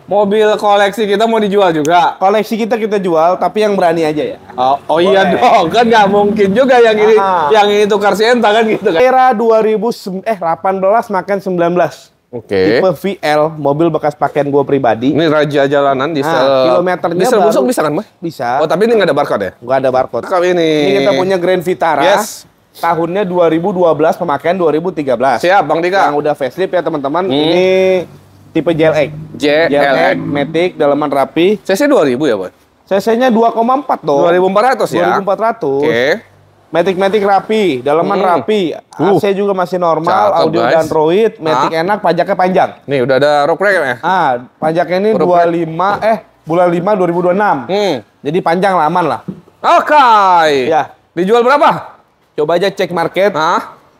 Mobil koleksi kita mau dijual juga. Koleksi kita jual, tapi yang berani aja ya. Oh iya dong, kan nggak mungkin juga yang ini tukar sienta kan gitu kan. Era 2018 makan 19. Oke. Tipe VL, mobil bekas pakaian gue pribadi. Ini raja jalanan diesel. Kilometernya diesel baru, busuk bisa kan, Boy? Bisa. Oh, tapi ini nggak ada barcode ya? Nggak ada barcode. Ini kita punya Grand Vitara. Yes. Tahunnya 2012, pemakaian 2013. Siap, Bang Dika. Yang udah facelift ya teman-teman. Ini tipe JLX. JLX. Matic, dalaman rapi. CC 2000 ya, Boy? CC-nya 2,4 dong. 2400 ya? 2400. Oke. Matic rapi, dalaman rapi, AC juga masih normal, cakep, audio guys. dan Android, Matic enak, pajaknya panjang. Nih udah ada rock rack ya? Pajaknya ini bulan 5 2026. Jadi panjang lah, aman lah. Oke. Ya. Dijual berapa? Coba aja cek market.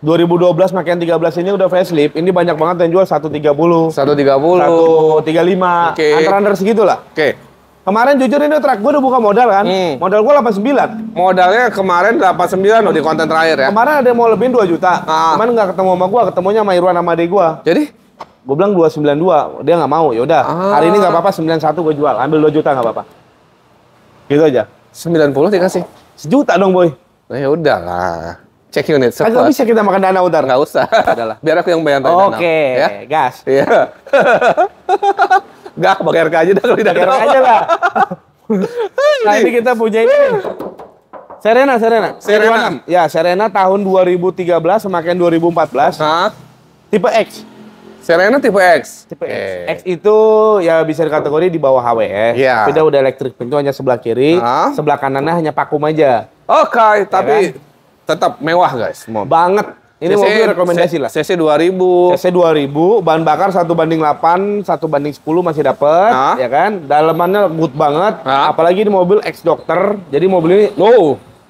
2012 makin 13 ini udah facelift. Ini banyak banget yang jual 130. 130. 135. Oke. Antara segitulah. Oke. Kemarin jujur ini truk gue udah buka modal kan. Modal gue 89. Modalnya kemarin 89 loh di konten terakhir ya. Kemarin ada yang mau lebihin 2 juta. Cuman nggak ketemu sama gue, ketemunya sama Irwan sama adek gue. Jadi? Gue bilang 292, dia nggak mau. Ya udah, hari ini nggak apa-apa 91 gue jual. Ambil 2 juta nggak apa-apa. Gitu aja. 90 dikasih. 1 juta dong, Boy. Nah, ya udah lah. Cek unit. Agak bisa kita makan dana utar. Nggak usah. Udahlah. Biar aku yang bayar dana. Oke, ya? gas. Iya. Nggak, pakai RK aja dah kalau tidak RK aja lah. Nah, ini kita punya ini. Serena. Ya, Serena tahun 2013 semakin 2014. Tipe X. Serena tipe X. Tipe X. X itu ya bisa dikategori di bawah HWS. Iya. Beda udah elektrik, pintu hanya sebelah kiri, sebelah kanannya hanya vakum aja. Oke, tapi tetap mewah, guys. Banget. Ini mobil rekomendasi lah. CC 2000. CC 2000, bahan bakar 1:8, 1:10 masih dapet, ya kan? Dalamannya good banget, apalagi ini mobil ex dokter. Jadi mobil ini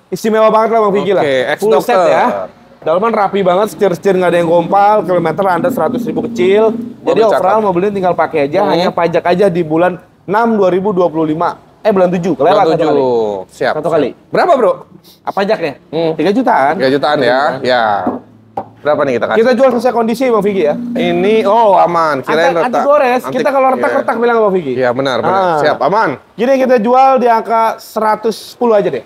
istimewa banget lah Bang Vicky lah. Full set ya. Dalaman rapi banget, setir-setir nggak ada yang gompal, kilometer under 100.000 kecil. Jadi overall mobil ini tinggal pakai aja, hanya pajak aja di bulan 6 2025. Bulan 7, kelewat bulan 7. Siap. Satu kali. Berapa, Bro? Apa pajaknya? 3 jutaan. 3 jutaan ya. Ya. Berapa nih kita kasih? Kita jual sesuai kondisi Bang Vicky ya. Ini aman. Kirain retak. Anti gores. Kita kalau retak-retak bilang Bang Vicky. Iya, benar. Siap, aman. Gini kita jual di angka 110 aja deh.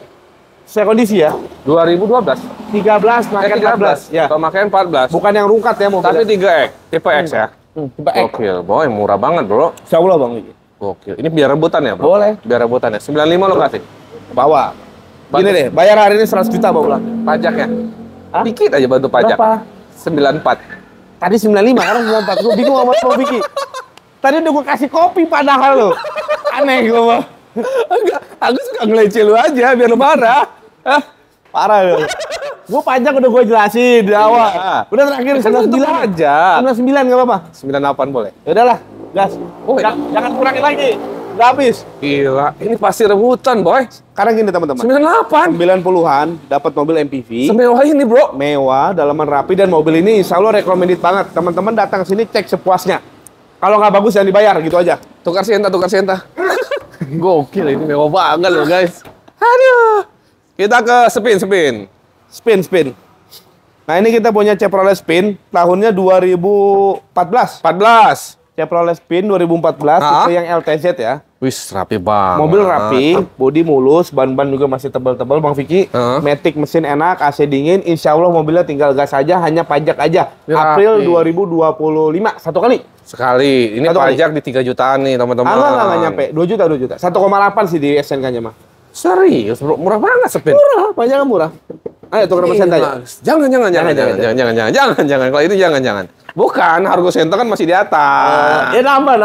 Sesuai kondisi ya. 2012. 13 makan 14. Ya. Pemakaian 14. Bukan yang rungkat ya mobil. Tapi 3X, tipe X ya. Tipe X. Gokil, boy, murah banget, Bro. Insyaallah Bang Vicky. Gokil. Ini biar rebutan ya, Bro? Boleh. Biar rebutan ya. 95 lo kasih. Bawa. Gini deh, bayar hari ini 100 juta Bang pulang. Pajaknya. Dikit aja bantu pajak. Berapa? 94. Tadi 95, sekarang 94. Gue bingung sama Bang Vicky. Tadi udah gue kasih kopi padahal lo. Aneh gue, Bang. Enggak, aku suka ngeleceh lu aja biar lu marah. Parah lo. Gue pajak udah gue jelasin di awal. Udah terakhir 99 aja. 99 enggak apa-apa. 98 boleh. Ya udahlah, gas. Jangan kurangin lagi. Udah habis. Gila, ini pasti rebutan, boy. Sekarang gini teman-teman. 98. 90-an dapat mobil MPV. Semewah ini, Bro. Mewah, dalaman rapi dan mobil ini insya Allah recommended banget. Teman-teman datang sini cek sepuasnya. Kalau nggak bagus jangan dibayar, gitu aja. Tukar sienta. Gokil, ini mewah banget loh, guys. Aduh. Kita ke spin. Nah, ini kita punya Chevrolet Spin, tahunnya 2014. Chevrolet Spin 2014, tipe yang LTZ ya. Wis, rapi banget. Mobil rapi, bodi mulus, ban-ban juga masih tebal-tebal, Bang Vicky. Matic mesin enak, AC dingin, insya Allah mobilnya tinggal gas aja, hanya pajak aja. April 2025, satu kali. Sekali. Ini pajak di 3 jutaan nih, teman-teman. Nggak nyampe. 2 juta. 1,8 sih di SNK-nya mah. Serius, Bro? Murah banget Spin. Murah, pajaknya murah. Ayo tukar sama Senta aja. Jangan. Kalau itu jangan. Bukan, Hargo Senta kan masih di atas. Ya nambah.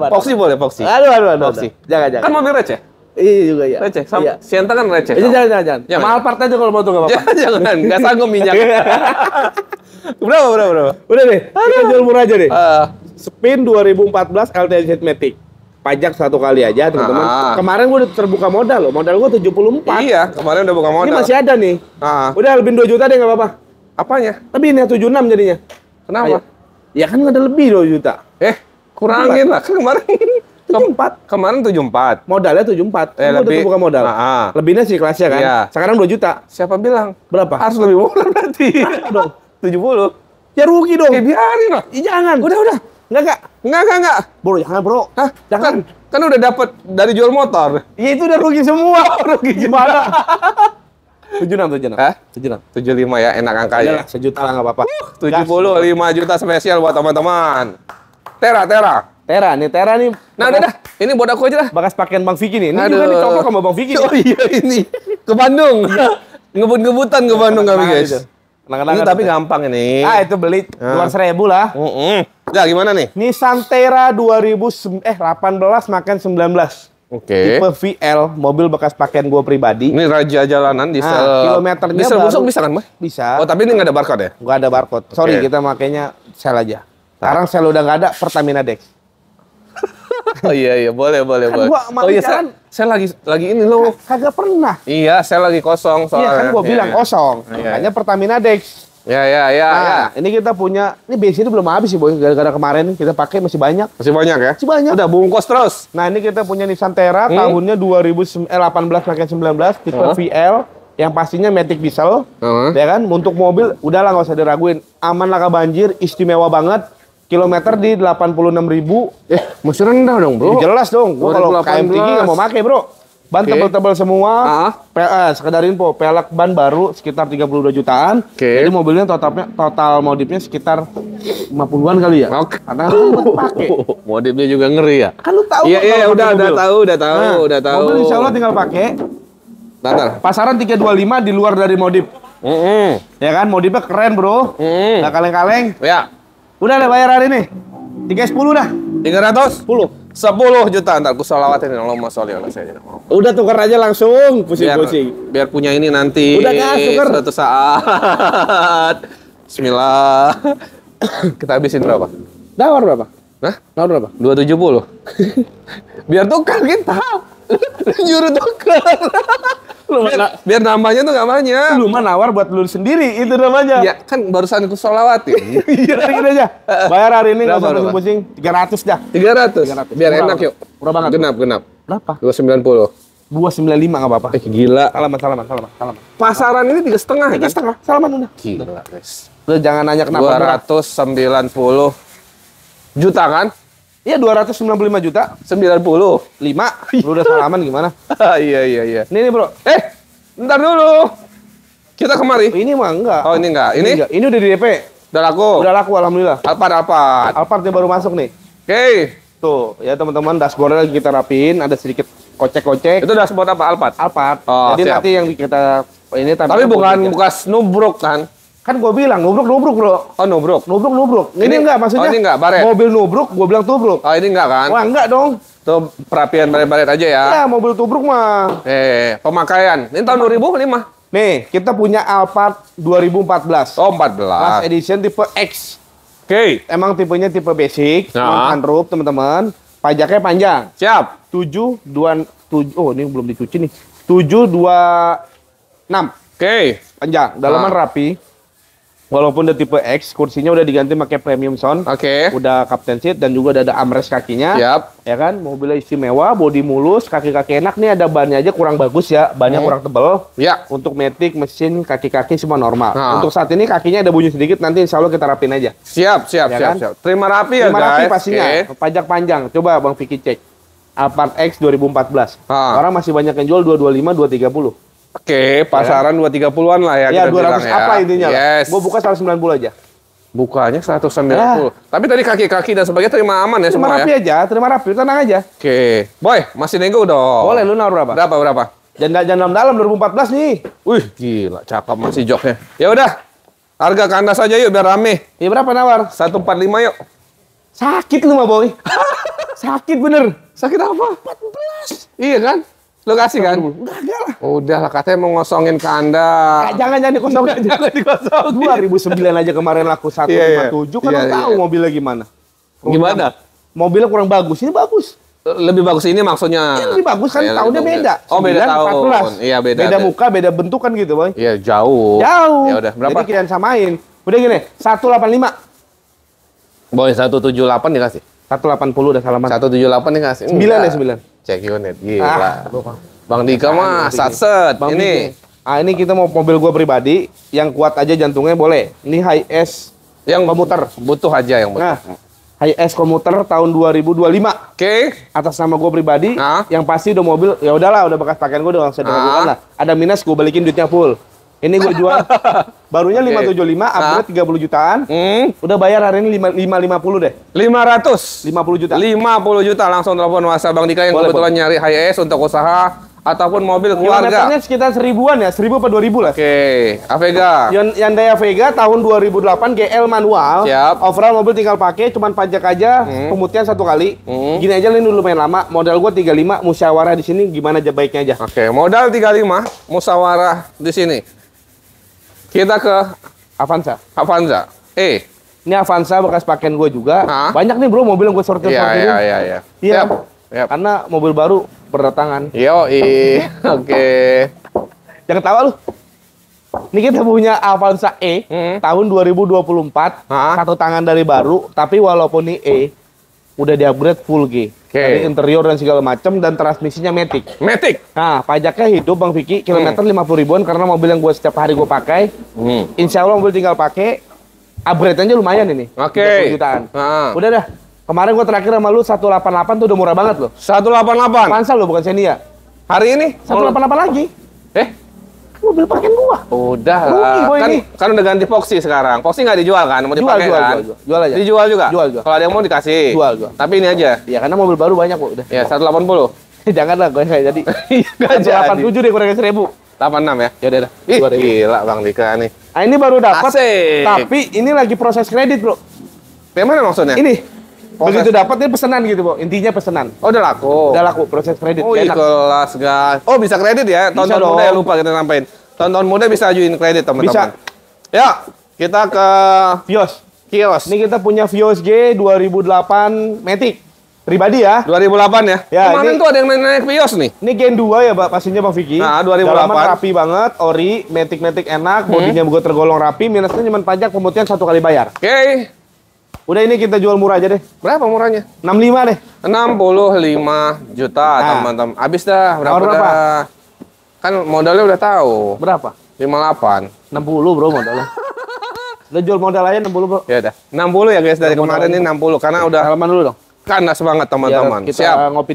Poxy boleh, Poxy. Aduh. Poxy. Jangan. Kan mobil receh. Iya juga ya. Receh. Sienta kan receh. Jangan. Mahal part aja kalau mau tuh nggak apa-apa. Jangan. Nggak sanggup minyak. Berapa? Udah deh. Kita jual murah aja deh. Spin 2014 LTZ Matic. Pajak satu kali aja, teman-teman. Kemarin gue udah terbuka modal loh. Modal gue 74. Iya, kemarin udah buka modal. Ini masih ada nih. Udah lebih 2 juta deh nggak apa-apa. Apanya? Tapi ini 76 jadinya. Kenapa? Ya kan ada lebih 2 juta. Kurangin lah. Kan kemarin 74. Kemarin 74. Modalnya 74. Gue udah lebih terbuka modal. Lebihnya sih kelasnya kan. Iya. Sekarang 2 juta. Siapa bilang? Berapa? Harus lebih murah berarti. Dong. 70. Ya rugi dong. Biarin lah. Jangan. Udah. Enggak. Bro, jangan bro. Hah? Jangan. Kan udah dapet dari jual motor. Ya itu udah rugi semua. Rugi gimana? 76. Hah? 76. 75 ya, enak angkanya. Udah lah, sejuta lah nggak apa-apa. 75 juta spesial buat teman-teman. Tera. Tera nih. Nah, udah. Ini buat aku aja lah. Bekas pakaian Bang Vicky nih. Ini Aduh. juga dicoplok sama Bang Vicky. Oh iya ini. Ke Bandung. Ngebut-ngebutan ke Bandung kami, guys. Gitu. Ini tapi gampang ini. Itu beli 200.000 lah. Ya, gimana nih? Nissan Terra 2018 makan 19. Oke. Tipe VL, mobil bekas pakaian gue pribadi. Ini raja jalanan diesel. Kilometernya diesel baru. busuk bisa kan, Mas? Bisa. Oh, tapi ini nggak ada barcode ya? Nggak ada barcode. Sorry, Oke. kita makainya sel aja. Sekarang sel udah nggak ada, Pertamina Dex. Oh iya, boleh. gua Oh iya, saya lagi ini loh. Kagak pernah. Iya, saya lagi kosong Iya soalnya. kan gue bilang kosong. Iya. Makanya Pertamina Dex. Ya. Nah, ini kita punya, ini bensinnya belum habis sih boy. Gara-gara kemarin kita pakai masih banyak. Masih banyak ya? Masih banyak. Udah bungkus terus. Nah ini kita punya Nissan Terra tahunnya 2018 pakai 19 tipe VL yang pastinya Matic diesel, ya kan? Untuk mobil udahlah nggak usah diraguin, aman laka banjir, istimewa banget. Kilometer di 86.000. Masih rendah dong, bro. Jelas dong. Gua kalau 2018. KM tinggi nggak mau pakai bro. Ban tebel-tebel semua. Sekedar info, pelek ban baru sekitar 32 jutaan. Jadi mobilnya total modifnya sekitar 50-an kali ya. Karena pakai. Modifnya juga ngeri ya. Kan lu tahu. Iya, udah tahu. Mobil insya Allah tinggal pakai. Bentar. Pasaran 325 di luar dari modif. Ya kan, modifnya keren bro. Nggak kaleng-kaleng. Ya. Udah deh bayar hari ini. 310 dah. 310 juta. Ntar ku sholawatin Allahumma sholli ala sayyidina Muhammad. Udah tukar aja langsung, pusing-pusing. Biar punya ini nanti. Udah kan, tukar. Suatu saat. Bismillah. Kita habisin berapa? Nawar berapa? Hah? Nawar berapa? 270. Biar tukar kita. Nyuruh tukar. Biar nambahnya tuh gak banyak. Lu mah nawar buat lu sendiri, itu namanya. Ya kan barusan ku sholawatin. Iya, gini aja. Bayar hari ini nggak usah pusing-pusing. 300 dah. 300. Biar Murah, enak yuk. Murah banget. Genap. Berapa? 290. 295 nggak apa-apa. Gila. Salaman. Pasaran ini 3,5 kan? 3,5. Salaman udah. Gila, guys. Lu jangan nanya kenapa. 290 juta kan? Iya 295 juta. 90. 5. Lu udah salaman gimana? Iya. Ini bro. Ntar dulu. Kita kemari. Ini mah enggak. Oh, ini enggak. Ini? Ini udah di DP. Udah laku. Udah laku alhamdulillah. Alphard. Alphardnya baru masuk nih. Oke. Tuh, ya teman-teman, dashboardnya lagi kita rapiin, ada sedikit kocek-kocek. Itu dashboard apa? Alphard. Oh, jadi siap. nanti yang kita ini tapi bukan bekas nubruk kan? Kan gue bilang nubruk bro. Oh, nubruk. Ini enggak maksudnya. Oh, ini enggak baret. Mobil nubruk, gue bilang tubruk. Oh, ini enggak kan? Wah, enggak dong. Tuh perapian baret-baret aja ya. Ya, mobil tubruk mah. Pemakaian. Ini tahun 2000 nih mah. Nih, kita punya Alphard 2014. Oh, 14. Last edition tipe X. Oke. Emang tipenya tipe basic, sunroof teman-teman. Pajaknya panjang. Siap. 727. Oh, ini belum dicuci nih. 726. Oke. Panjang, dalaman rapi. Walaupun udah tipe X, kursinya udah diganti pakai premium sound. Oke. Udah captain seat dan juga udah ada armrest kakinya. Siap. Ya kan, mobilnya istimewa, bodi mulus, kaki-kaki enak. Nih ada bannya aja kurang bagus ya, bannya kurang tebel. Ya. Untuk matic, mesin, kaki-kaki semua normal. Untuk saat ini kakinya ada bunyi sedikit, nanti insya Allah kita rapin aja. Siap. kan? Terima rapi ya, Terima guys. rapi pastinya. Pajak panjang. Coba Bang Vicky cek. Alphard X 2014. Orang masih banyak yang jual 225, 230. Oke, pasaran 230-an lah ya. Ya, kita 200 bilang ya. apa intinya. Yes. Gue buka 190 aja. Bukanya 190. Tapi tadi kaki-kaki dan sebagainya terima aman ya Terima semua rapi ya? aja, terima rapi, tenang aja. Oke. Boy, masih nego dong. Boleh, lu naruh berapa? Berapa? Jangan dalam 2014 nih. Wih, gila, cakep masih joknya. Ya udah, harga kandas aja yuk biar rame. Ya berapa nawar? 145 yuk. Sakit lu mah boy. Sakit bener. Sakit apa? 14. Iya kan? Lo kasih kan? Enggak lah. Udah lah, katanya mau ngosongin kandas. Jangan dikosongin. Jangan dikosongin. 2009 aja kemarin laku 157 kan lu tahu mobilnya gimana. Gimana? Mobilnya kurang bagus, ini bagus. Lebih bagus ini maksudnya. Ini lebih bagus kan, tahunnya beda. Oh, beda tahun. 14. Iya, beda. Beda muka, beda bentuk kan gitu, boy. Iya, jauh. Ya udah, berapa? Jadi kalian samain. Udah gini, 185. Boy, 178 dikasih. 180 udah salaman. 178 dikasih. 9 ya 9. Cek unit, gila. Bang Dika mah satset. Ini. Ini kita mau mobil gua pribadi yang kuat aja jantungnya boleh. Ini high S yang komuter. butuh aja yang butuh. Nah, Hiace komuter tahun 2025. Oke. Atas nama gue pribadi. Yang pasti udah mobil, ya udahlah, udah bekas pakaian gue udah bisa diragukan lah. Ada minus, gue balikin duitnya full. Ini gue jual barunya 575, upgrade 30 jutaan. Udah bayar hari ini 550 deh. 50 juta. 50 juta langsung telepon WhatsApp Bang Dika yang kebetulan nyari Hiace untuk usaha ataupun mobil keluarga. Kilometernya sekitar 1000-an ya, 1000 atau 2000 lah. Oke, Avega. Hyundai Avega tahun 2008 GL manual. Siap. Overall mobil tinggal pakai, cuman pajak aja, pemutihan 1 kali. Gini aja ini lumayan lama. Modal gua 35, musyawarah di sini gimana aja baiknya aja. Oke, modal 35, musyawarah di sini. Kita ke Avanza. Ini Avanza bekas pakaian gue juga. Banyak nih bro mobil yang gue sortir. Iya. Yep. Karena mobil baru berdatangan. Oke. Jangan tawa lu. Ini kita punya Avanza E tahun 2024. Satu tangan dari baru, tapi walaupun ini E udah di-upgrade full G. Dari interior dan segala macam dan transmisinya Matic. Nah, pajaknya hidup Bang Vicky, kilometer 50 ribuan karena mobil yang gue setiap hari gue pakai. Insya Allah mobil tinggal pakai. Upgrade-nya lumayan ini. 20 jutaan. Udah dah. Kemarin gue terakhir sama lu 188 tuh udah murah banget loh. 188. Pansal lo bukan Xenia. Hari ini 188 lagi. Mobil pakaian gua. Udah lah. Kan udah ganti Foxy sekarang. Foxy nggak dijual kan? Mau dipakai kan? Jual aja. Dijual juga? Jual. Kalau ada yang mau dikasih. Jual. Tapi ini aja. Ya karena mobil baru banyak kok udah. Ya 180. Janganlah gue kayak jadi. Nggak jadi. 87 deh kurangnya 1000. 86 ya? Ya udah. Gila Bang Dika nih. Nah ini baru dapat. Tapi ini lagi proses kredit bro. Bagaimana maksudnya? Ini. Begitu dapat ini pesanan gitu bro. Intinya pesanan. Oh udah laku. Udah laku proses kredit. Oh kelas guys. Oh bisa kredit ya? Tahun-tahun muda ya lupa kita sampaikan. Tahun-tahun muda bisa ajuin kredit teman-teman. Bisa. Ya kita ke Vios. Ini kita punya Vios G 2008 Matic. Pribadi ya. 2008 ya? Kemarin tuh ada yang naik Vios nih. Ini Gen 2 ya Pak, pastinya Bang Vicky. 2008. Dalaman rapi banget, ori, Matic enak, bodinya juga tergolong rapi, minusnya cuma pajak pemutihan 1 kali bayar. Oke. Udah ini kita jual murah aja deh. Berapa murahnya? 65 deh. 65 juta teman-teman. Habis dah, berapa? Kan modalnya udah tahu. Berapa? 58. 60 bro modalnya. Udah jual modal aja 60 bro. Ya udah. 60 ya guys dari kemarin ini 60 karena udah halaman dulu dong. Kandas banget teman-teman. Kita ngopi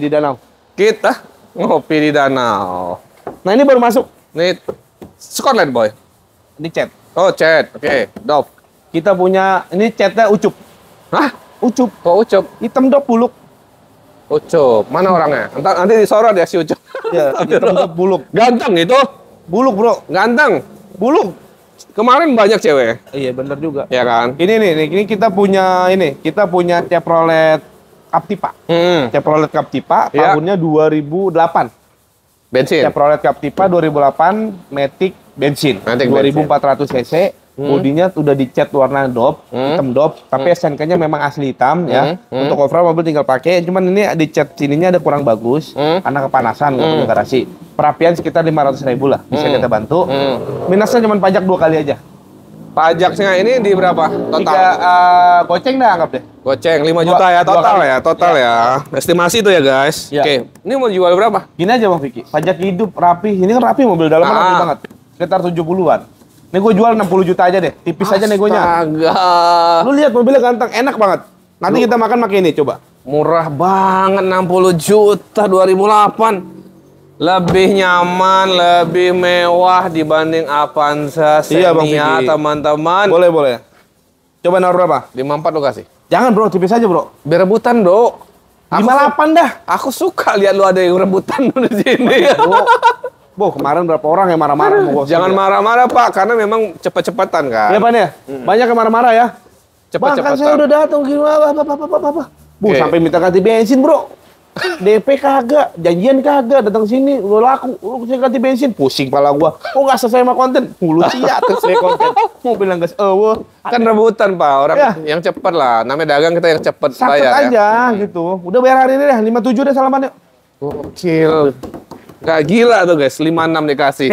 di danau. Nah ini baru masuk. Nih Scotland boy. Ini cat. Oh cat. Oke. Dop. Kita punya ini catnya Ucup. Hah? Ucup. Kok Ucup? Hitam dop buluk. Ucup. Mana orangnya? Nanti disorot ya si Ucup. Ya, hitam dop buluk. Ganteng itu. Buluk bro. Ganteng. Buluk. Kemarin banyak cewek. Iya bener juga. Ya kan? Ini kita punya Chevrolet Captiva. Chevrolet Captiva tahunnya 2008. Bensin. Chevrolet Captiva 2008 Matic bensin. 2400 cc. Bodinya udah dicat warna dop, hitam dop, tapi SNK-nya memang asli hitam ya. Untuk overall mobil tinggal pakai, cuman ini dicat sininya ada kurang bagus, karena kepanasan nggak punya garasi. Perapian sekitar 500.000 lah, bisa kita bantu. Minusnya cuma pajak 2 kali aja. Pajaknya ini di berapa total? Goceng dah anggap deh. Goceng 5 juta ya total ya. Estimasi itu ya guys. Oke, ini mau jual berapa? Gini aja Bang Vicky, pajak hidup rapi. Ini kan rapi mobil dalam rapi banget. Sekitar 70-an. Ini gue jual 60 juta aja deh, tipis aja negonya. Astaga. Lu lihat mobilnya ganteng, enak banget. Nanti kita makan pakai ini, coba. Murah banget 60 juta 2008. Lebih nyaman, lebih mewah dibanding Avanza Xenia, teman-teman. Boleh. Coba naruh berapa? 54 lo kasih. Jangan bro, tipis aja bro. Biar rebutan bro. 58 dah. Aku suka lihat lu ada yang rebutan di sini. Boh, kemarin berapa orang yang marah-marah sama gua. Jangan marah-marah Pak, karena memang cepet-cepetan kan. Iya Pak ya? Banyak yang marah-marah ya. Cepet-cepetan. Kan saya udah datang gimana, apa. Sampai minta ganti bensin bro. DP kagak, janjian kagak, datang sini, lu laku, lu saya ganti bensin, pusing pala gua. Kok nggak selesai sama konten? Mulu siap selesai konten. Mau bilang guys, kan rebutan Pak, orang yang cepet lah. Namanya dagang kita yang cepet bayar aja gitu. Udah bayar hari ini deh, 57 deh salamannya. Gokil. Gak gila tuh guys, 56 dikasih.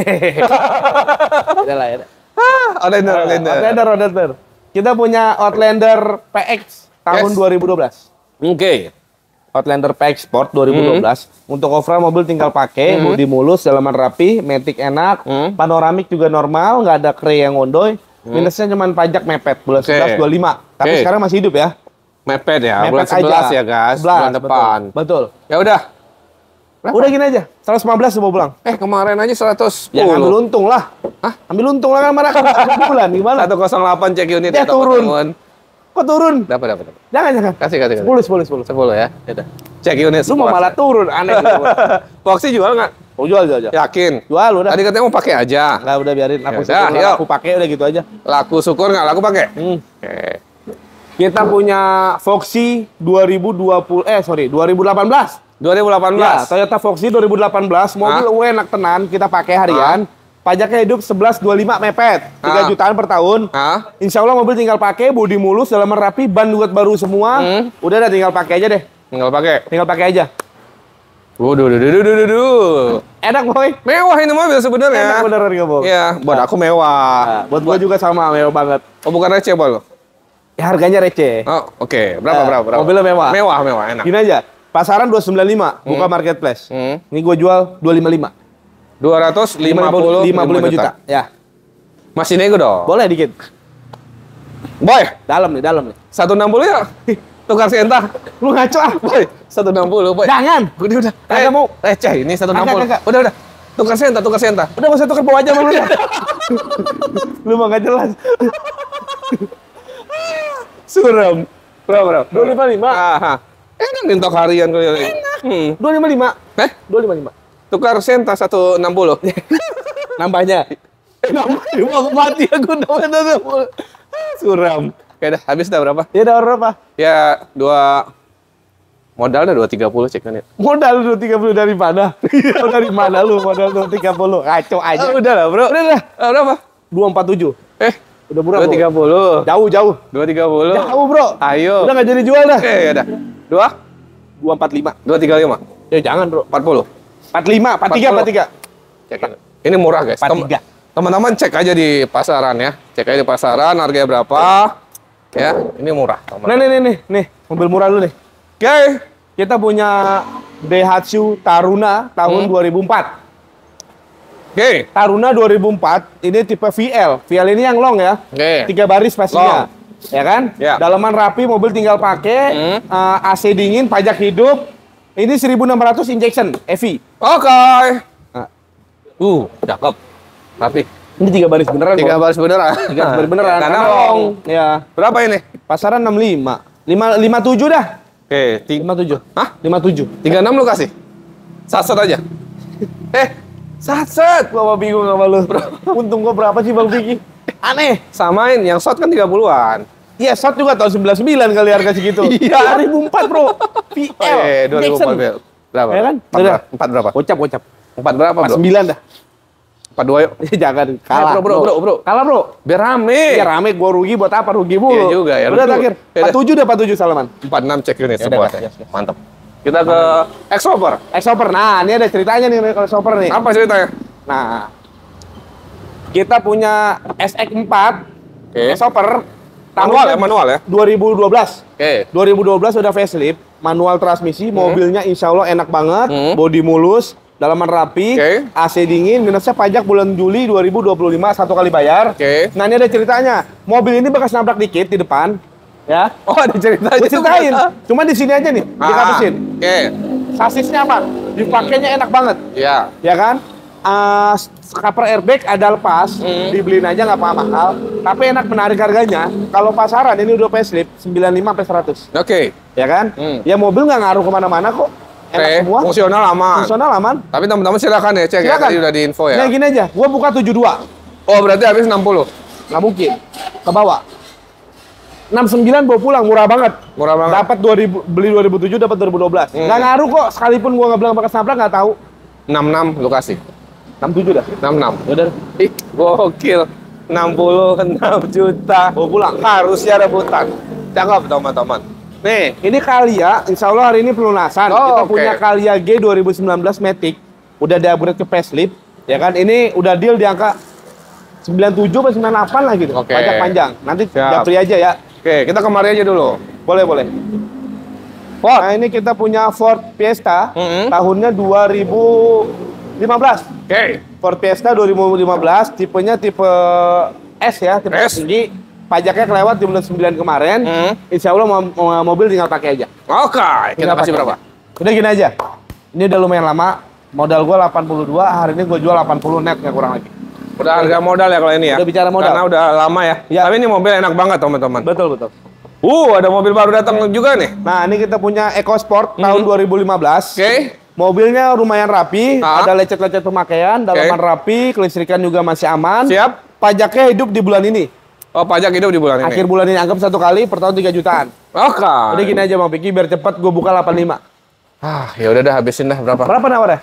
Udah lah ya. Outlander. Kita punya Outlander PX tahun 2012. Oke. Outlander PX Sport 2012. Untuk overall mobil tinggal pakai, bodi mulus, dalaman rapi, Matic enak, panoramik juga normal, nggak ada kre yang ngondoy. Minusnya cuma pajak mepet, bulan 11 25. Tapi sekarang masih hidup ya. Mepet ya, Mepet bulan 11 ya guys, 11, bulan depan. Betul. Ya udah. Udah gini aja, 115 mau pulang. Kemarin aja 110. Ya ambil untung lah. Hah? Ambil untung lah kan marah bulan gimana? 108 cek unit Dia turun. Kok turun? Dapat. Jangan. Kasih. 10 ya. Udah. Cek unit. Lu mau malah turun, aneh gitu. Foxy jual nggak? Oh, jual. Yakin? Jual udah. Tadi katanya mau pakai aja. Enggak, udah biarin. Aku Ya udah, syukur, yuk. aku pakai udah gitu aja. Laku syukur nggak laku pakai? Oke. Kita punya Foxy 2018. 2018. Ya, Toyota Foxy 2018, mobil enak tenan, kita pakai harian. Pajaknya hidup 11,25 mepet, 3 jutaan per tahun. Insya Allah mobil tinggal pakai, bodi mulus, dalaman rapi, ban buat baru semua. Udah tinggal pakai aja deh. Tinggal pakai aja. Enak boy. Mewah ini mobil sebenarnya. Enak beneran gak boy? Iya, buat aku mewah. Nah, buat gua juga sama, mewah banget. Oh, bukan receh bol? Ya, harganya receh. Oh, oke. Berapa? Mobilnya mewah. Mewah, enak. Gini aja, pasaran 295, buka marketplace. Ini gua jual 255. 255 juta. Ya. Masih nego dong? Boleh dikit. Boy, Dalam nih. 160 ya? Tukar Sienta. Lu ngaco ah. Boy, 160, boy. Jangan. Udah. Kagak mau. Receh, ini 160. Kagak. Udah. Tukar Sienta. Udah gak usah tukar bawa aja sama lu. Lu mah gak jelas. Suram. Berapa? 255. Enak nih untuk harian kali ini. Enak. 255. 255. Tukar Sienta 160. Nambahnya. Mau mati aku namanya. Suram. Oke dah, habis dah berapa? Ya udah berapa? Ya, modalnya 230 cek kan ya. Modal 230 dari mana? Dari mana lu modal 230? Kacau aja. Udah lah, bro. Udah. Berapa? 247. Udah murah, 230. Jauh. 230. Jauh, bro. Ayo. Udah gak jadi jual dah. Oke, ya dah. 245. 235. Ya jangan, bro. 40. 43. Cek ini. Ini murah, guys. 43. Teman-teman cek aja di pasaran ya. Cek aja di pasaran harganya berapa. Ya, ini murah, teman. Nih, mobil murah lu nih. Oke. Kita punya Daihatsu Taruna tahun 2004. Oke. Taruna 2004, ini tipe VL. VL ini yang long ya. Oke. 3 baris pastinya. Ya kan? Ya. Dalaman rapi, mobil tinggal pakai, AC dingin, pajak hidup. Ini 1.600 injection, EV. Oke. Nah. Cakep. Rapi. Ini 3 baris beneran. 3 baris beneran. 3 baris beneran. Karena long. Ya. Berapa ini? Pasaran 65. 57 dah. Oke, 57. Hah? 57. 36 lu kasih? Satset aja. Satset. Gua bingung sama lu. Untung gua berapa sih Bang Vicky? Aneh. Samain, yang shot kan 30-an. Iya, shot juga tahun 99 kali harga segitu. Iya. 2004, bro. VL. 2004 berapa? Ya kan? 4 berapa? Gocap. 4 berapa, bro? 49 dah. 42 yuk. Jangan kalah, bro. Kalah, bro. Biar rame. Ya rame, gua rugi buat apa? Rugi mulu. Iya juga ya. Udah terakhir. 47 dah, 47 Salaman. 46 cek unit Ya semua. udah, ya. Mantap. Kita ke Exover. Exover. Nah, ini ada ceritanya nih kalau Exover nih. Apa ceritanya? Nah, kita punya SX4 Exover. Manual ya? 2012. Oke. 2012 udah facelift, manual transmisi, mobilnya insya Allah enak banget, bodi mulus, dalaman rapi, AC dingin, minusnya pajak bulan Juli 2025 1 kali bayar. Nah ini ada ceritanya, mobil ini bekas nabrak dikit di depan, ya. Oh ada ceritanya. Gue ceritain, cuma di sini aja nih, dikapusin. Sasisnya apa? Dipakainya enak banget. Iya. Ya kan? Cover airbag ada lepas, dibeliin aja nggak apa mahal, tapi enak menarik harganya. Kalau pasaran ini udah facelift 95 sampai 100. Oke. Ya kan? Ya mobil nggak ngaruh kemana-mana kok. Enak semua. Fungsional aman. Fungsional aman. Tapi teman-teman silakan ya cek ya, tadi udah di info ya. Nah gini aja, gua buka 72. Oh berarti habis 60. Nggak mungkin. Ke bawah. 69 bawa pulang, murah banget. Murah banget. Dapat 2000, beli 2007 dapat 2012. Nggak ngaruh kok, sekalipun gua nggak bilang bekas nabrak nggak tahu. 66 lu kasih. 67 dah. 66. Udah. Ih, gokil. 66 juta. Bawa pulang. Harusnya rebutan. Cakep teman-teman. Nih, ini Calya, insya Allah hari ini pelunasan. Kita punya Calya G 2019 Matic. Udah di-upgrade ke facelift. Ya kan, ini udah deal di angka 97 atau 98 lah gitu. Pajak panjang. Nanti japri aja ya. Oke, kita kemari aja dulu. Boleh. Ford. Nah, ini kita punya Ford Fiesta. Tahunnya 2015. Oke. Ford Fiesta 2015. Tipenya tipe S ya, tipe S tinggi. pajaknya kelewat di bulan 9 kemarin. Insya Allah mobil tinggal pakai aja. Oke, kita kasih berapa? Udah gini aja. Ini udah lumayan lama. Modal gua 82, hari ini gua jual 80 net, nggak kurang lagi. Udah harga modal ya kalau ini ya? Udah bicara modal. Karena udah lama ya. Tapi ini mobil enak banget teman-teman. Betul. Ada mobil baru datang juga nih. Nah, ini kita punya EcoSport tahun 2015. Oke. Mobilnya lumayan rapi, ada lecet-lecet pemakaian, dalaman rapi, kelistrikan juga masih aman. Siap. Pajaknya hidup di bulan ini. Oh, pajak hidup di bulan ini. Akhir bulan ini, anggap 1 kali per tahun 3 jutaan. Oke. Udah gini aja Bang Piki, biar cepet gue buka 85. Ya udah dah, habisin dah berapa? Berapa nawarnya?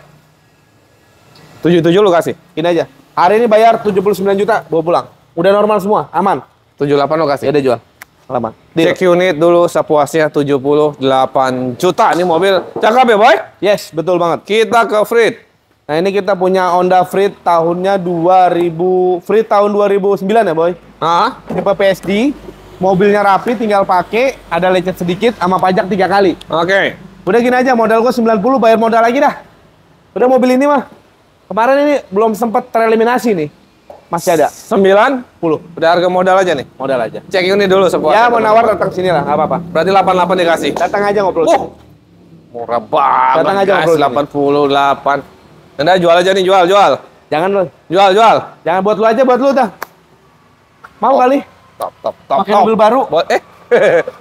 77 lu kasih. Gini aja. Hari ini bayar 79 juta, bawa pulang. Udah normal semua, aman. 78 lu kasih. Ya udah jual. Lama. Cek unit dulu sepuasnya 78 juta. Ini mobil cakep ya, Boy? Yes, betul banget. Kita ke Freed. Nah, ini kita punya Honda Freed tahunnya 2000, Freed tahun 2009 ya, Boy? Tipe PSD, mobilnya rapi, tinggal pakai, ada lecet sedikit, sama pajak 3 kali. Oke. Udah gini aja, modal gua 90, bayar modal lagi dah. Udah mobil ini mah. Kemarin ini belum sempat tereliminasi nih. Masih ada. 90. Udah harga modal aja nih? Modal aja. Cek unit dulu sepuasnya. Ya, mau nawar datang sini lah, nggak apa-apa. Berarti 88 dikasih? Datang aja ngobrol. Murah banget, datang aja guys. ngobrol 88. Anda jual aja nih, jual. Jangan lo. Jual. Jangan buat lu aja, buat lu dah. Mau kali? Top. Pakai mobil baru.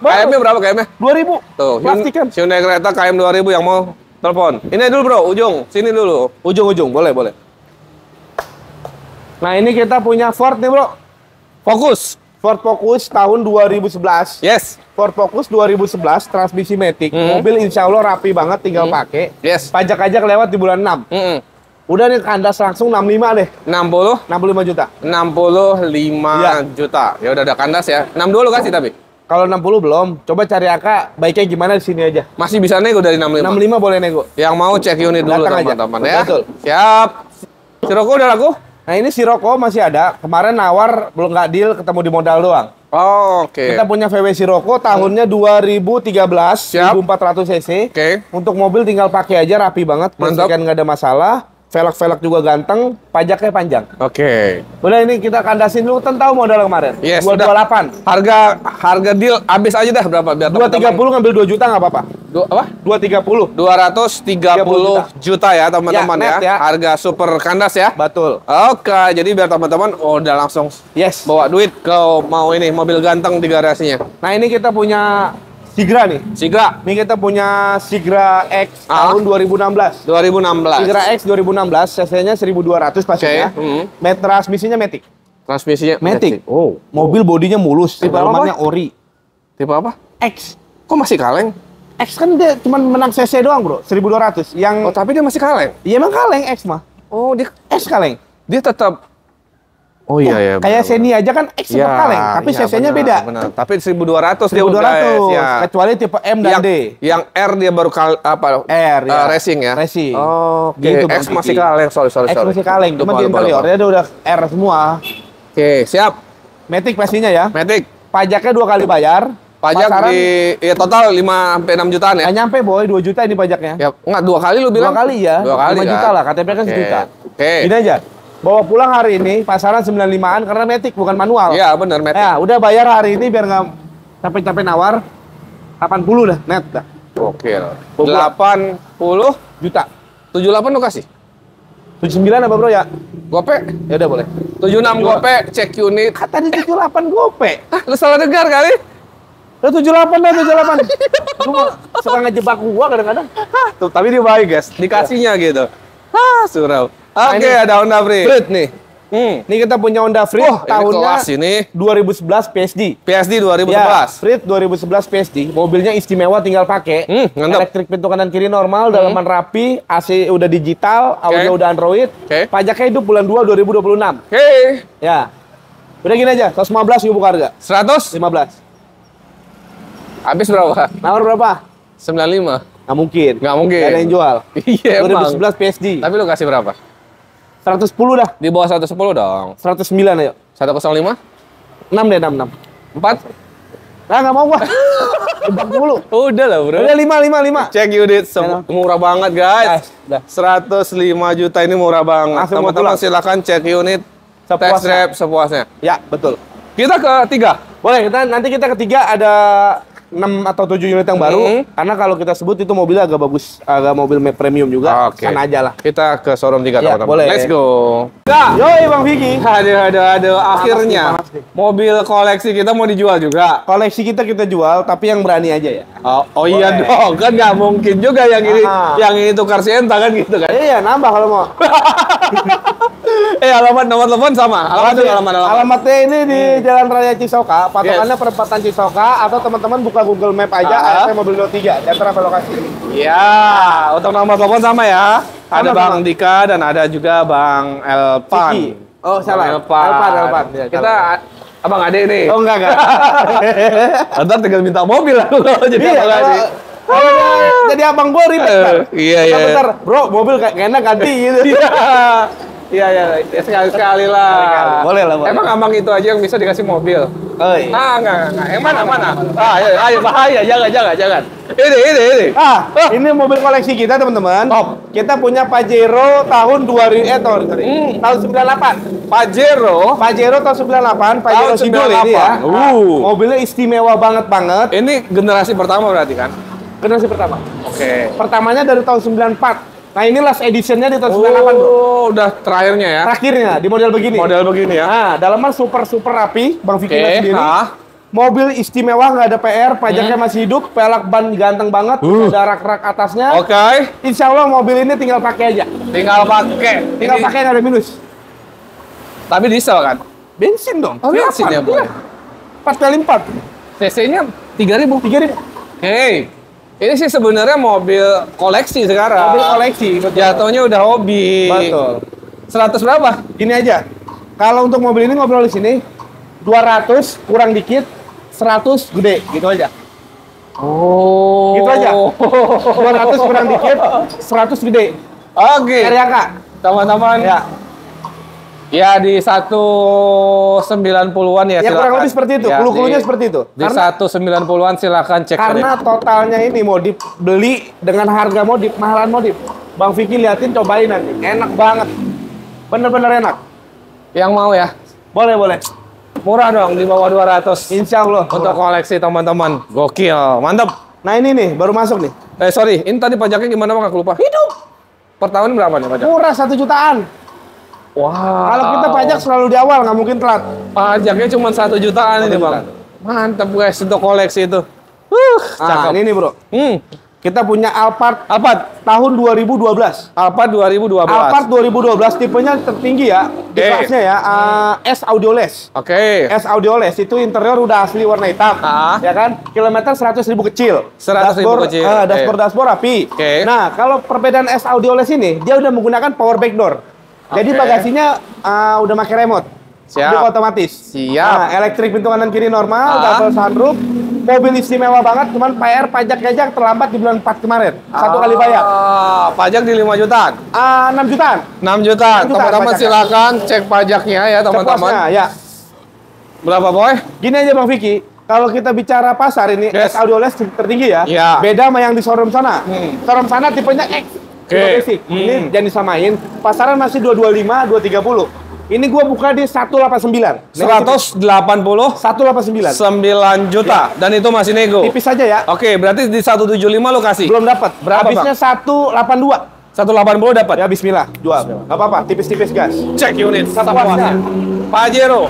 KM-nya berapa KM-nya? 2000. Tuh, plastik kan. Hyundai Creta KM 2000 yang mau telepon. Ini dulu bro, ujung. Sini dulu. Ujung. Boleh. Nah, ini kita punya Ford nih, bro. Ford Focus tahun 2011. Yes. Ford Focus 2011, transmisi matic. Mobil insya Allah rapi banget, tinggal pakai. Yes. Pajak aja kelewat di bulan 6. Udah nih kandas langsung 65 deh. 65 juta. 65 juta. Ya udah kandas ya. 62 lu kasih tapi. Kalau 60 belum, coba cari angka baiknya gimana di sini aja. Masih bisa nego dari 65. 65 boleh nego. Yang mau cek unit dulu teman-teman ya. Betul. Siap. Sirocco udah laku? Nah, ini Sirocco masih ada. Kemarin nawar belum nggak deal, ketemu di modal doang. Oke. Kita punya VW Sirocco tahunnya 2013, 1400 cc. Untuk mobil tinggal pakai aja, rapi banget. Mantap. Kan nggak ada masalah. Velg juga ganteng, pajaknya panjang. Oke. Udah ini kita kandasin dulu, tahu modal kemarin. Yes, 228. Harga deal habis aja dah berapa biar 230 ngambil 2 juta nggak apa-apa. Apa? 230. 230 juta ya teman-teman ya. Harga super kandas ya. Betul. Oke, jadi biar teman-teman udah langsung bawa duit ke mau ini mobil ganteng di garasinya. Nah, ini kita punya Sigra nih. Ini kita punya Sigra X tahun 2016. Sigra X 2016, cc-nya 1200 pastinya. Transmisinya Matic. Matic. Oh. Mobil bodinya mulus. Tipe apa? Ori. Tipe apa? X. Kok masih kaleng? X kan dia cuma menang cc doang, bro. 1200. Tapi dia masih kaleng? Iya, emang kaleng X mah. Oh, dia X kaleng. Dia tetap. Oh iya. Kayak Xenia aja kan X tetap kaleng, tapi cc-nya beda. Benar. Tapi 1200 dia 1200. Ya. Kecuali tipe M dan D. Yang R dia baru R ya. Racing ya. Racing. Oh, gitu. X masih kaleng. Sorry. X masih kaleng. Cuma di interiornya udah R semua. Oke, siap. Matic pastinya ya. Matic. Pajaknya 2 kali bayar. Pajak total 5 sampai 6 jutaan ya. Nggak nyampe, Boy, 2 juta ini pajaknya. Ya, enggak 2 kali lu bilang. 2 kali ya. 2 kali 5 juta lah, KTP kan 1 juta. Oke. Ini aja. Bawa pulang hari ini, pasaran 95-an karena Matic bukan manual. Iya, benar Matic. Ya, udah bayar hari ini biar nggak capek-capek nawar. 80 dah, net dah. Oke. 80 juta. 78 lu kasih? 79 apa bro ya? Gope? Ya udah boleh. 76 gope, cek unit. Kata di 78 gope. Lu salah dengar kali? Lu 78 dah, 78. Lu suka ngejebak gua kadang-kadang. Tuh, tapi dia baik guys, dikasihnya gitu. Surau. Oke, ada Honda Freed nih. Ini kita punya Honda Freed tahunnya ini 2011 PSD. PSD 2011. Ya, Freed 2011 PSD. Mobilnya istimewa, tinggal pakai. Elektrik pintu kanan kiri normal, dalaman rapi, AC udah digital, audio udah Android. Pajaknya hidup bulan 2 2026. Ya. Udah gini aja, 115 gue buka harga. 115. Habis berapa? Nawar berapa? 95. Nggak mungkin. Nggak mungkin. Nggak ada yang jual. Iya, 2011 PSD. Tapi lu kasih berapa? 110 dah. Di bawah 110 dong. 109 ayo. 105? 6 deh, 6. 4? Nah, nggak mau gua. 40. Udah lah, bro. Udah 5. Cek unit. Murah banget, guys. 105 juta ini murah banget. Teman-teman silakan cek unit. Test drive sepuasnya. Ya, betul. Kita ke 3. Boleh, nanti kita ketiga ada 6 atau 7 unit yang baru. Karena kalau kita sebut itu mobilnya agak bagus, agak mobil premium juga. Sana aja lah. Kita ke showroom 3 teman-teman. Boleh. Let's go. Yoi Bang Vicky. Aduh. Akhirnya mobil koleksi kita mau dijual juga. Koleksi kita jual, tapi yang berani aja ya. Oh iya dong, kan nggak mungkin juga yang ini tukar sienta kan gitu kan? Iya, nambah kalau mau. Alamat nomor telepon sama. Alamatnya ini di Jalan Raya Cisoka, patokannya perempatan Cisoka, atau teman-teman buka Google Map aja, ART Mobil 23 di antara lokasi ini. Iya, untuk nomor telepon sama ya. Ada Bang Dika dan ada juga Bang Elpan. Oh, salah. Elpan. Kita Abang Ade nih. Oh, enggak. Ntar tinggal minta mobil aku kalau jadi jadi abang gue ribet. Iya. Bentar, bro, mobil kayak enak ganti gitu. Iya, sekali-sekali lah. Boleh lah, Bang. Emang abang itu aja yang bisa dikasih mobil? Oh, iya. Enggak. Yang mana? Ayo, bahaya, jangan. Ini. Ini mobil koleksi kita, teman-teman. Kita punya Pajero tahun 2000 tahun 98. Pajero tahun 98, Pajero Sidul ini ya. Mobilnya istimewa banget. Ini generasi pertama berarti kan? Generasi pertama. Oke. Pertamanya dari tahun 94. Nah, ini last editionnya di tahun 98, bro. Udah terakhirnya ya? Terakhirnya, di model begini. Ya? Nah, dalaman super rapi, Bang Vicky sendiri. Mobil istimewa, nggak ada PR, pajaknya masih hidup, pelak ban ganteng banget, ada rak-rak atasnya. Insya Allah mobil ini tinggal pakai aja. Tinggal pakai, nggak ada minus. Tapi diesel kan? Bensin dong. Bensin ya, boleh. 4x4. CC-nya 3.000. Ini sih sebenarnya mobil koleksi sekarang. Mobil koleksi, betul. Jatuhnya udah hobi. Betul. 100 berapa? Gini aja. Kalau untuk mobil ini ngobrol di sini 200 kurang dikit, 100 gede, gitu aja. Gitu aja. 200 kurang dikit, 100 gede. Oke. Cari angka. Teman-teman. Ya di 190-an ya, silakan. Kurang lebih seperti itu, kulu-kulunya seperti itu. Di 190-an silakan cek. Karena totalnya ini modif beli dengan harga modif, mahalan modif. Bang Vicky liatin, cobain nanti. Enak banget. Bener-bener enak. Yang mau ya? Boleh. Murah dong, di bawah 200. Insya Allah. Untuk koleksi teman-teman. Gokil, mantap. Nah ini nih, baru masuk nih. Sorry, ini tadi pajaknya gimana Bang? Aku lupa. Hidup. Per tahun berapa nih pajak? Murah, 1 jutaan. Wow. Kalau kita pajak selalu di awal, nggak mungkin telat. Pajaknya cuma 1 jutaan ini Bang. Mantap guys, untuk koleksi itu. Cakep. Ini nih bro. Kita punya Alphard tahun 2012. Alphard 2012. Alphard 2012 tipenya tertinggi ya. Di kelasnya ya. S Audioless. S Audioless itu interior udah asli warna hitam. Ya kan? Kilometer 100.000 kecil. 100.000 kecil. Dashboard rapi. Nah, kalau perbedaan S Audioless ini, dia udah menggunakan power back door. Jadi bagasinya udah pakai remote. Siap. Dia otomatis. Siap. Nah, elektrik pintu kanan kiri normal, double sunroof. Mobil istimewa banget, cuman PR pajaknya aja terlambat di bulan 4 kemarin. 1 kali bayar. Pajak di 5 jutaan? 6 jutaan. 6 jutaan. Teman-teman silakan cek pajaknya ya teman-teman. Ya. Berapa boy? Gini aja Bang Vicky, kalau kita bicara pasar ini, S Audioless tertinggi ya. Beda sama yang di showroom sana. Showroom sana tipenya X. Basic. Ini jangan disamain. Pasaran masih 225, 230. Ini gua buka di 189. 180? 189. 9 juta. Dan itu masih nego. Tipis aja ya. Oke, berarti di 175 lo kasih. Belum dapat. Berapa, habisnya 182. 180 dapat. Ya bismillah, jual. Enggak apa-apa, tipis-tipis gas. Cek unit. Sepuasnya. Pajero.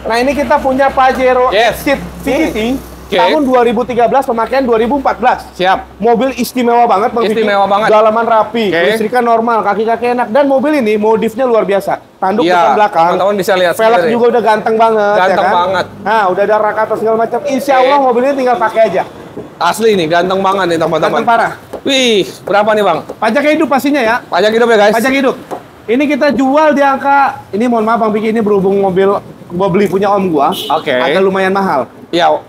Nah, ini kita punya Pajero Exit VT. Tahun 2013, pemakaian 2014. Siap. Mobil istimewa banget, Bang. Istimewa banget. Dalaman rapi, listrikan normal, kaki-kaki enak. Dan mobil ini modifnya luar biasa. Tanduk depan belakang. Teman-teman bisa lihat. Velg juga udah ganteng banget. Ganteng banget. Nah, udah ada rak atas segala macam. Insya Allah mobil ini tinggal pakai aja. Asli nih, ganteng banget nih teman-teman. Ganteng parah. Wih, berapa nih Bang? Pajak hidup pastinya ya. Pajak hidup ya guys. Pajak hidup. Ini kita jual di angka, ini mohon maaf Bang Vicky, ini berhubung mobil gua beli punya om gua. Agak lumayan mahal. Iya.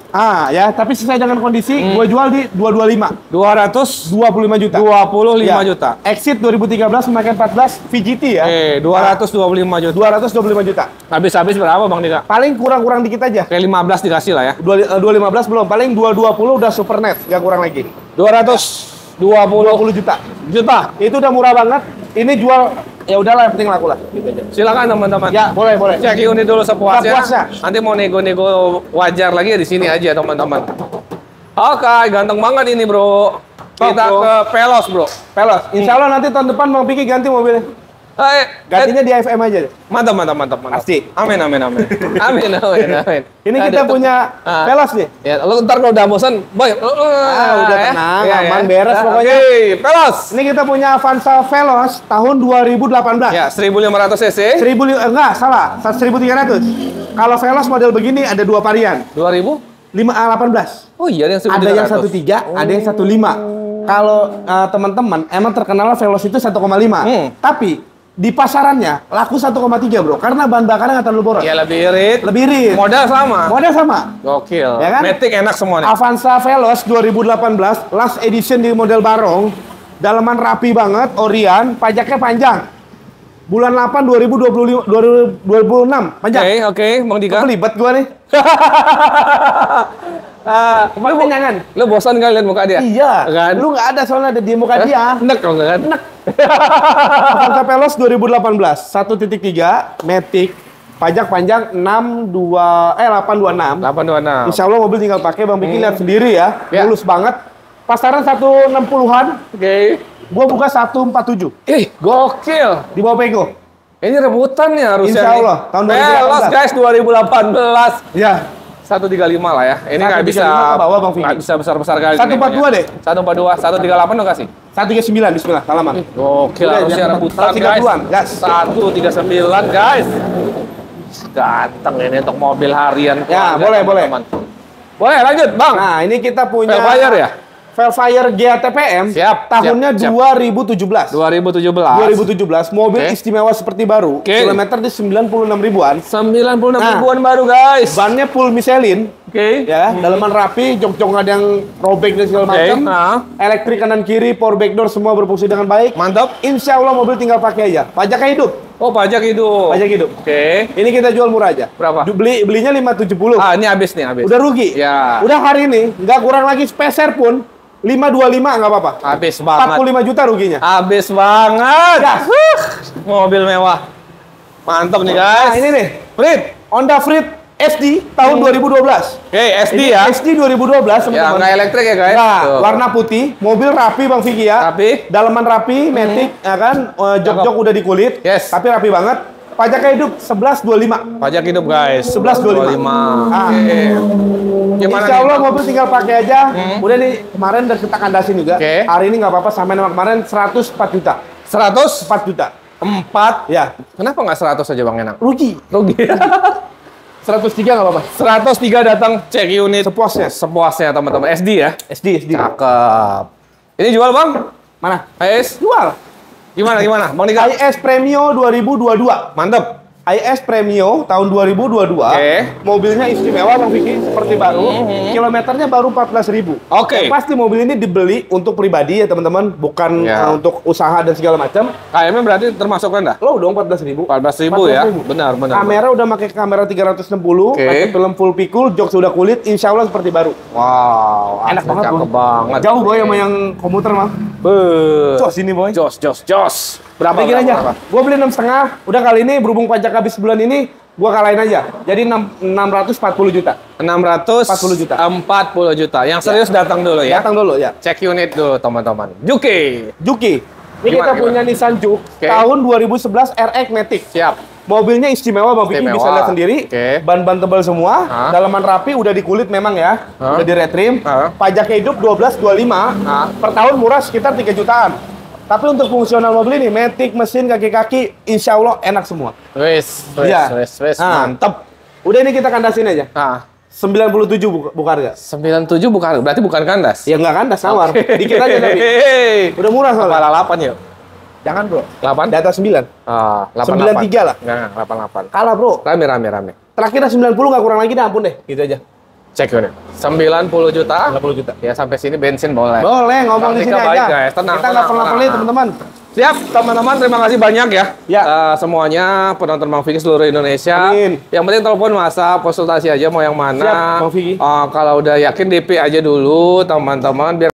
Ya, tapi sesuai dengan kondisi, gua jual di 225. 225 juta. 25 juta. Exit 2013 memakai 14 VGT ya. 225 juta. 225 juta. Habis-habis berapa Bang Dika? Paling kurang-kurang dikit aja. Kayak 15 dikasih lah ya. 215 belum, paling 220 udah super net, nggak kurang lagi. 220 juta. Juta. Itu udah murah banget. Ini jual ya udahlah, yang penting laku lah. Gitu aja. Silakan teman-teman. Ya, boleh. Cek unit dulu sepuasnya. Sepuasnya. Nanti mau nego-nego wajar lagi ya di sini aja teman-teman. Oke, ganteng banget ini bro. Kita ke Veloz bro. Veloz. Insya Allah nanti tahun depan Bang Vicky ganti mobilnya. Gantinya di AFM aja. Mantap. Pasti. Amin. Amin. Ini kita punya Veloz nih. Ya, lu ntar kalau udah bosan, boy. Udah tenang, aman, beres pokoknya. Veloz. Ini kita punya Avanza Veloz tahun 2018. Ya, 1500 cc. 1300. Kalau Veloz model begini ada dua varian. 2018. Oh iya, yang 1300. Ada yang 13, ada yang 15. Kalau teman-teman emang terkenal Veloz itu 1,5. Tapi di pasarannya laku 1,3 bro, karena bahan bakarnya nggak terlalu boros. Iya, lebih irit. Modal sama. Gokil. Ya kan? Matic enak semua nih. Avanza Veloz 2018 last edition di model barong, dalaman rapi banget, Orion, pajaknya panjang. Bulan 8 2026 panjang. Oke, Bang Dika. Kelibet gua nih. Lu kenyangan? Lu bosan kali lihat muka dia? Iya. Kan? Lu nggak ada soalnya ada di muka dia. Nek kalau nggak kan? Nek. Avanza Veloz 2018 1.3 Matic, pajak panjang 826. Insya Allah mobil tinggal pakai, Bang Vicky lihat sendiri ya. Mulus banget. Pasaran 160-an. Oke. Gua buka 147. Gokil. Di bawah Pego. Ini rebutan ya harusnya. Insya Allah tahun 2018. Veloz guys 2018. Ya. 135 lah ya. Ini nggak bisa ke bawah, Bang Vicky. Nggak bisa besar-besar kali. 142 deh. 142, 138 dong kasih. 139 bismillah, salaman. Gokil harusnya rebutan guys. 139 guys. Ganteng ini untuk mobil harian. Ya, boleh. Boleh lanjut, Bang. Nah, ini kita punya Velfire ya? Velfire GATPM. Tahunnya 2017. 2017, mobil istimewa seperti baru. Kilometer di 96 ribuan. 96 ribuan baru, guys. Bannya full Michelin. Ya, dalaman rapi, jok-jok nggak ada yang robek dan segala macam. Elektrik kanan kiri, power back door semua berfungsi dengan baik. Mantap. Insya Allah mobil tinggal pakai aja. Pajaknya hidup. Oh, pajak hidup. Ini kita jual murah aja. Berapa? Belinya 570. Ini habis nih, habis. Udah rugi. Ya. Udah hari ini nggak kurang lagi speser pun 525 nggak apa-apa. Habis banget. 45 juta ruginya. Habis banget. Ya. Mobil mewah. Mantap nih guys. Nah ini nih. Honda Freed SD tahun 2012. SD ya. SD 2012 teman-teman. Ya, nggak elektrik ya guys. Nah, warna putih, mobil rapi Bang Vicky ya. Rapi. Dalaman rapi, Matic, ya kan. Jok-jok udah di kulit. Tapi rapi banget. Pajaknya hidup 1125. Pajak hidup guys. 1125. Gimana Insya Allah mobil tinggal pakai aja. Udah nih kemarin udah kita kandasin juga. Hari ini nggak apa-apa, sampai nama kemarin 104 juta. 104 juta. 4? Ya. Kenapa nggak 100 aja Bang enak? Rugi. 103 nggak apa-apa. 103 datang cek unit. Sepuasnya teman-teman. SD ya? SD. Cakep. Ini jual Bang? Mana? IS? Jual. Gimana? Bang Dika? IS Premio 2022. Mantep. IS Premio tahun 2022. Mobilnya istimewa Bang Vicky, seperti baru. Kilometernya baru 14.000. Pasti mobil ini dibeli untuk pribadi ya teman-teman, bukan untuk usaha dan segala macam. KM berarti termasuk rendah? Low dong 14.000. 14.000 ya. Benar. Kamera udah pakai kamera 360, pakai film full pikul, jok sudah kulit, insya Allah seperti baru. Wow, enak banget. Cakep banget. Jauh boy sama yang komuter mah. Jos ini boy. Jos. Berapa aja? Gue beli 6,5. Udah kali ini berhubung pajak habis bulan ini, gue kalahin aja. Jadi 640 juta. 640 juta. 40 juta. Yang serius datang dulu ya. Datang dulu ya. Cek unit dulu teman-teman. Juki. Ini kita punya Nissan Juke tahun 2011 RX Matic. Mobilnya istimewa Bang Vicky, bisa lihat sendiri. Ban-ban tebal semua, dalaman rapi, udah di kulit memang ya. Udah di retrim. Pajaknya hidup 1225. Per tahun murah sekitar 3 jutaan. Tapi untuk fungsional mobil ini, Matic, mesin, kaki-kaki, insya Allah enak semua. Wes, mantep. Udah ini kita kandasin aja. 97 buka harga. 97 buka harga, berarti bukan kandas? Ya nggak kandas, nawar. Dikit aja tapi. Udah murah soalnya. Kepala 8 yuk. Jangan bro. 8? Di atas 9. 93 lah. Enggak, 88. Kalah bro. Rame. Terakhir 90 nggak kurang lagi dah, ampun deh. Gitu aja. Cek unit. 90 juta. 90 juta. Ya sampai sini bensin boleh. Boleh, ngomong di sini aja. Guys. Tenang, kita nggak pernah pelit teman-teman. Siap, teman-teman. Terima kasih banyak ya. Semuanya penonton Bang Vicky seluruh Indonesia. Amin. Yang penting telepon WhatsApp, konsultasi aja mau yang mana. Siap, Bang Vicky. Kalau udah yakin DP aja dulu, teman-teman. Biar